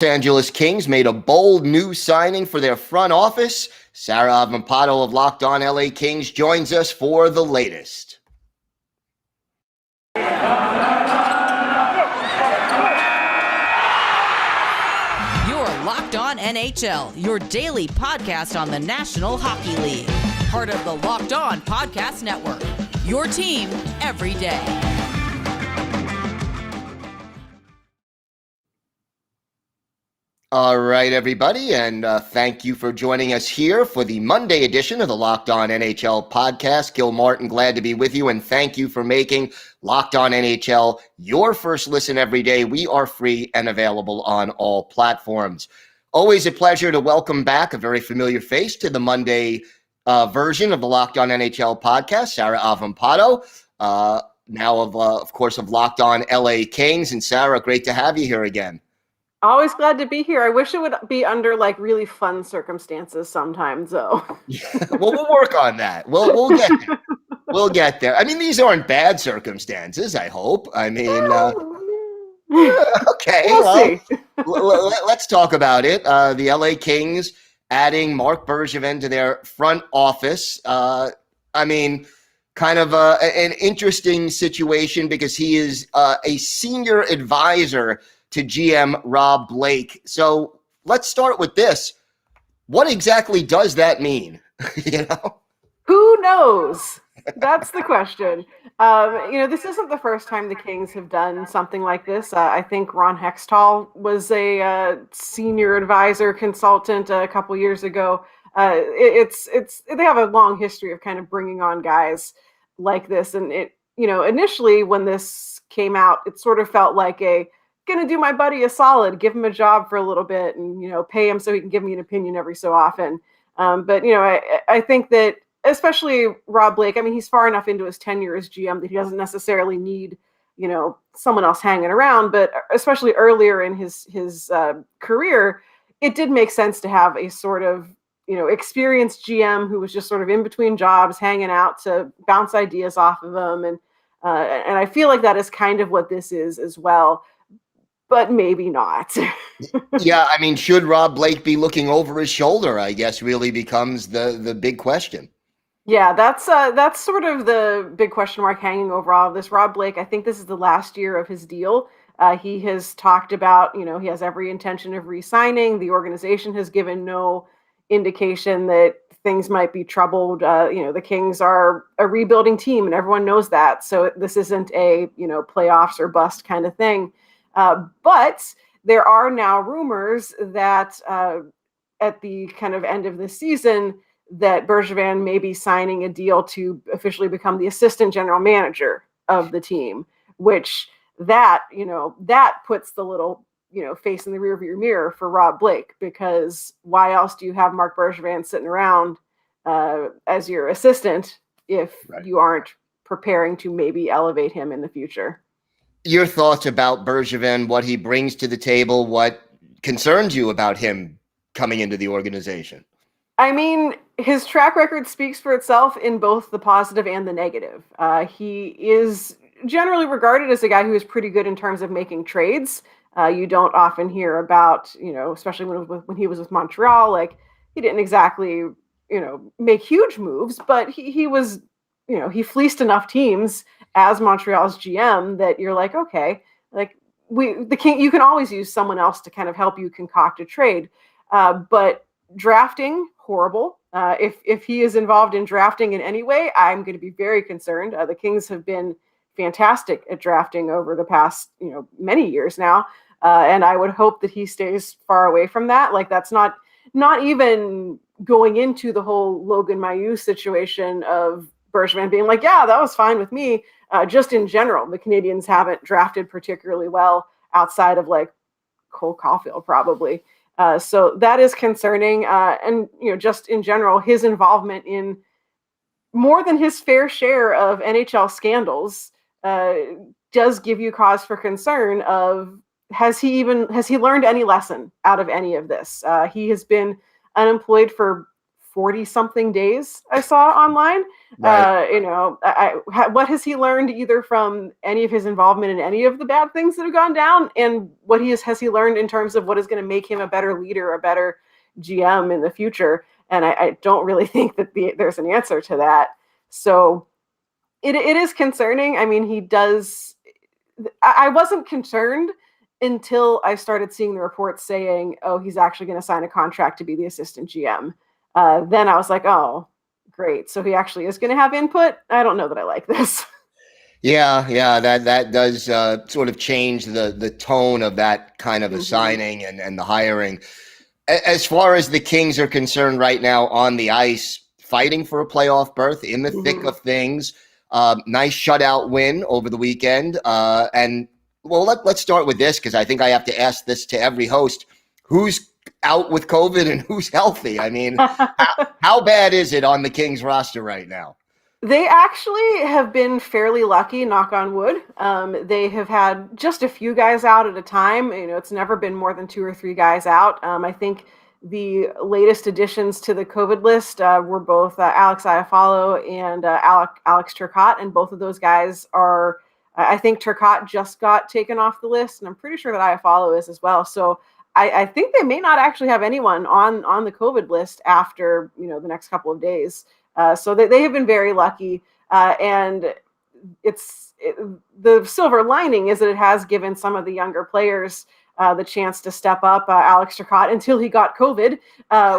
Los Angeles Kings made a bold new signing for their front office. Sarah Avampato of Locked On LA Kings joins us for the latest. You're Locked On NHL, your daily podcast on the National Hockey League. Part of the Locked On Podcast Network, your team every day. All right, everybody, and thank you for joining us here for the Monday edition of the Locked On NHL podcast. Gil Martin, glad to be with you, and thank you for making Locked On NHL your first listen every day. We are free and available on all platforms. Always a pleasure to welcome back a very familiar face to the Monday version of the Locked On NHL podcast, Sarah Avampato, now of course, of Locked On LA Kings. And Sarah, great to have you here again. Always glad to be here. I wish it would be under like really fun circumstances sometimes, though. Well, we'll work on that. We'll get there. We'll get there. I mean, these aren't bad circumstances, I hope. I mean, okay. We'll see. Let's talk about it. The LA Kings adding Marc Bergevin to their front office. I mean, kind of an interesting situation because he is a senior advisor to GM Rob Blake. So let's start with this. What exactly does that mean? Who knows? That's the question. This isn't the first time the Kings have done something like this. I think Ron Hextall was a senior advisor consultant a couple years ago. They have a long history of kind of bringing on guys like this. And initially when this came out, it sort of felt like going to do my buddy a solid, give him a job for a little bit and, pay him so he can give me an opinion every so often. But I think that especially Rob Blake, I mean, he's far enough into his tenure as GM that he doesn't necessarily need, someone else hanging around. But especially earlier in his career, it did make sense to have a sort of, experienced GM who was just sort of in between jobs, hanging out to bounce ideas off of him. And I feel like that is kind of what this is as well. But maybe not. Yeah, I mean, should Rob Blake be looking over his shoulder, I guess, really becomes the big question. Yeah, that's sort of the big question mark hanging over all of this. Rob Blake, I think this is the last year of his deal. He has talked about, he has every intention of re-signing. The organization has given no indication that things might be troubled. The Kings are a rebuilding team, and everyone knows that. So this isn't a, playoffs or bust kind of thing. But there are now rumors that at the kind of end of the season that Bergevin may be signing a deal to officially become the assistant general manager of the team, which that puts the little, face in the rearview mirror for Rob Blake, because why else do you have Marc Bergevin sitting around as your assistant if you aren't preparing to maybe elevate him in the future? Your thoughts about Bergevin, what he brings to the table, what concerns you about him coming into the organization? I mean, his track record speaks for itself in both the positive and the negative. He is generally regarded as a guy who is pretty good in terms of making trades. You don't often hear about, especially when he was with Montreal, like he didn't exactly, make huge moves, but he was, he fleeced enough teams as Montreal's GM that you're like, okay, like you can always use someone else to kind of help you concoct a trade. But drafting, horrible. If he is involved in drafting in any way, I'm going to be very concerned. The Kings have been fantastic at drafting over the past, many years now. And I would hope that he stays far away from that. Like that's not even going into the whole Logan Mailloux situation of Bergevin being like, yeah, that was fine with me. Just in general, the Canadiens haven't drafted particularly well outside of like Cole Caulfield, probably. So that is concerning. And, just in general, his involvement in more than his fair share of NHL scandals does give you cause for concern of, has he learned any lesson out of any of this? He has been unemployed for 40 something days I saw online. Right. What has he learned either from any of his involvement in any of the bad things that have gone down, and what has he learned in terms of what is going to make him a better leader, a better GM in the future? And I don't really think that there's an answer to that. So it is concerning. I mean, he does. I wasn't concerned until I started seeing the reports saying, "Oh, he's actually going to sign a contract to be the assistant GM." Then I was like, "Oh, great! So he actually is going to have input." I don't know that I like this. Yeah, that does sort of change the tone of that kind of a signing and the hiring. As far as the Kings are concerned right now on the ice, fighting for a playoff berth in the thick of things. Nice shutout win over the weekend. And well, let's start with this because I think I have to ask this to every host. Who's out with COVID and who's healthy? I mean, how bad is it on the Kings roster right now? They actually have been fairly lucky, knock on wood. They have had just a few guys out at a time. It's never been more than 2 or 3 guys out. I think the latest additions to the COVID list were both Alex Iafallo and Alex Turcotte, and both of those guys are. I think Turcotte just got taken off the list, and I'm pretty sure that Iafallo is as well. So I think they may not actually have anyone on the COVID list after the next couple of days. So they have been very lucky, and the silver lining is that it has given some of the younger players the chance to step up. Alex Turcotte, until he got COVID,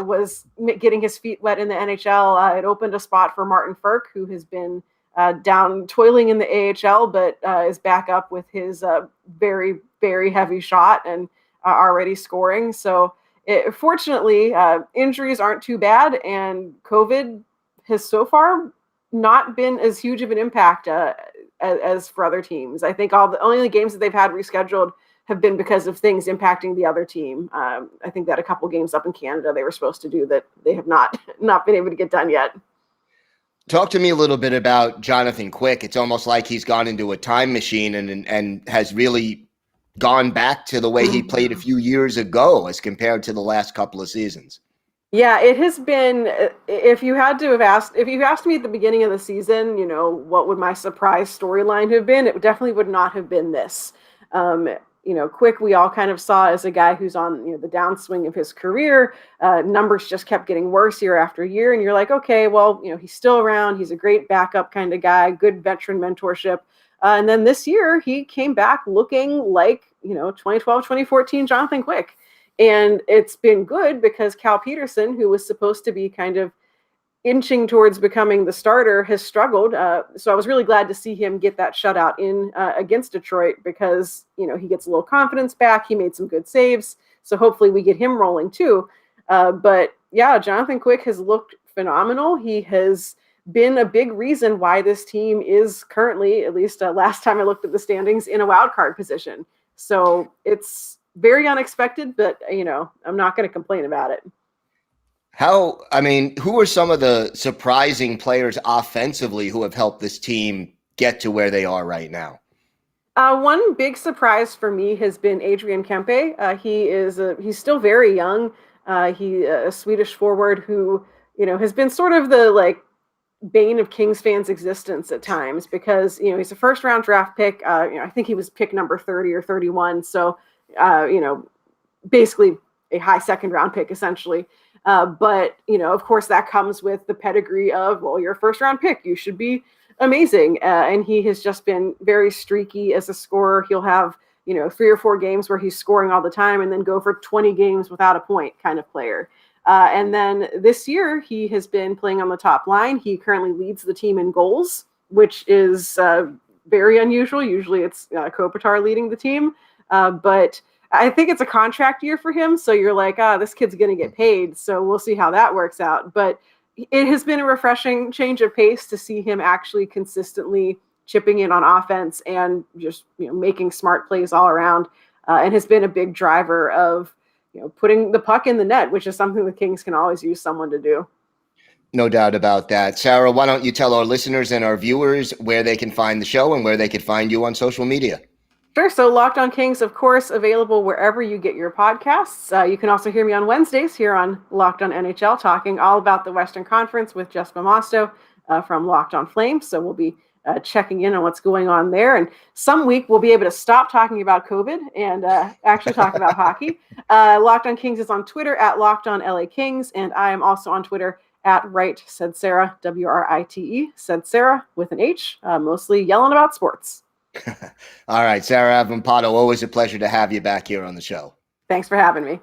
was getting his feet wet in the NHL. It opened a spot for Martin Ferk, who has been down toiling in the AHL, but is back up with his very, very heavy shot and already scoring. So fortunately, injuries aren't too bad, and COVID has so far not been as huge of an impact as for other teams. I think only the games that they've had rescheduled have been because of things impacting the other team. I think that a couple games up in Canada they were supposed to do that they have not been able to get done yet. Talk to me a little bit about Jonathan Quick. It's almost like he's gone into a time machine and has really gone back to the way he played a few years ago as compared to the last couple of seasons. Yeah, it has been. If you asked me at the beginning of the season, what would my surprise storyline have been? It definitely would not have been this. Quick, we all kind of saw as a guy who's on the downswing of his career. Numbers just kept getting worse year after year, and you're like, okay, well, he's still around. He's a great backup kind of guy, good veteran mentorship. And then this year, he came back looking like 2012, 2014 Jonathan Quick. And it's been good because Cal Peterson, who was supposed to be kind of inching towards becoming the starter, has struggled. So I was really glad to see him get that shutout in against Detroit because, he gets a little confidence back. He made some good saves. So hopefully we get him rolling too. But yeah, Jonathan Quick has looked phenomenal. He has been a big reason why this team is currently, at least last time I looked at the standings, in a wild card position. So it's very unexpected, but I'm not going to complain about it. Who are some of the surprising players offensively who have helped this team get to where they are right now? One big surprise for me has been Adrian Kempe. He's still very young. He's a Swedish forward who, has been sort of the bane of Kings fans' existence at times because, he's a first round draft pick. I think he was pick number 30 or 31. So, basically a high second round pick essentially. But of course that comes with the pedigree of, well, you're a first round pick, you should be amazing. And he has just been very streaky as a scorer. He'll have, 3 or 4 games where he's scoring all the time and then go for 20 games without a point kind of player. And then this year he has been playing on the top line. He currently leads the team in goals, which is very unusual. Usually it's Kopitar leading the team. But I think it's a contract year for him. So you're like, this kid's going to get paid. So we'll see how that works out. But it has been a refreshing change of pace to see him actually consistently chipping in on offense and just making smart plays all around, and has been a big driver of putting the puck in the net, which is something the Kings can always use someone to do. No doubt about that. Sarah, why don't you tell our listeners and our viewers where they can find the show and where they could find you on social media? Sure. So Locked On Kings, of course, available wherever you get your podcasts. You can also hear me on Wednesdays here on Locked On NHL, talking all about the Western Conference with Jessica Mosto from Locked On Flames. So we'll be checking in on what's going on there. And some week we'll be able to stop talking about COVID and actually talk about hockey. Locked On Kings is on Twitter at Locked On LA Kings. And I am also on Twitter at Right Said Sarah, WRITE, Said Sarah with an H, mostly yelling about sports. All right, Sarah Avampato, always a pleasure to have you back here on the show. Thanks for having me.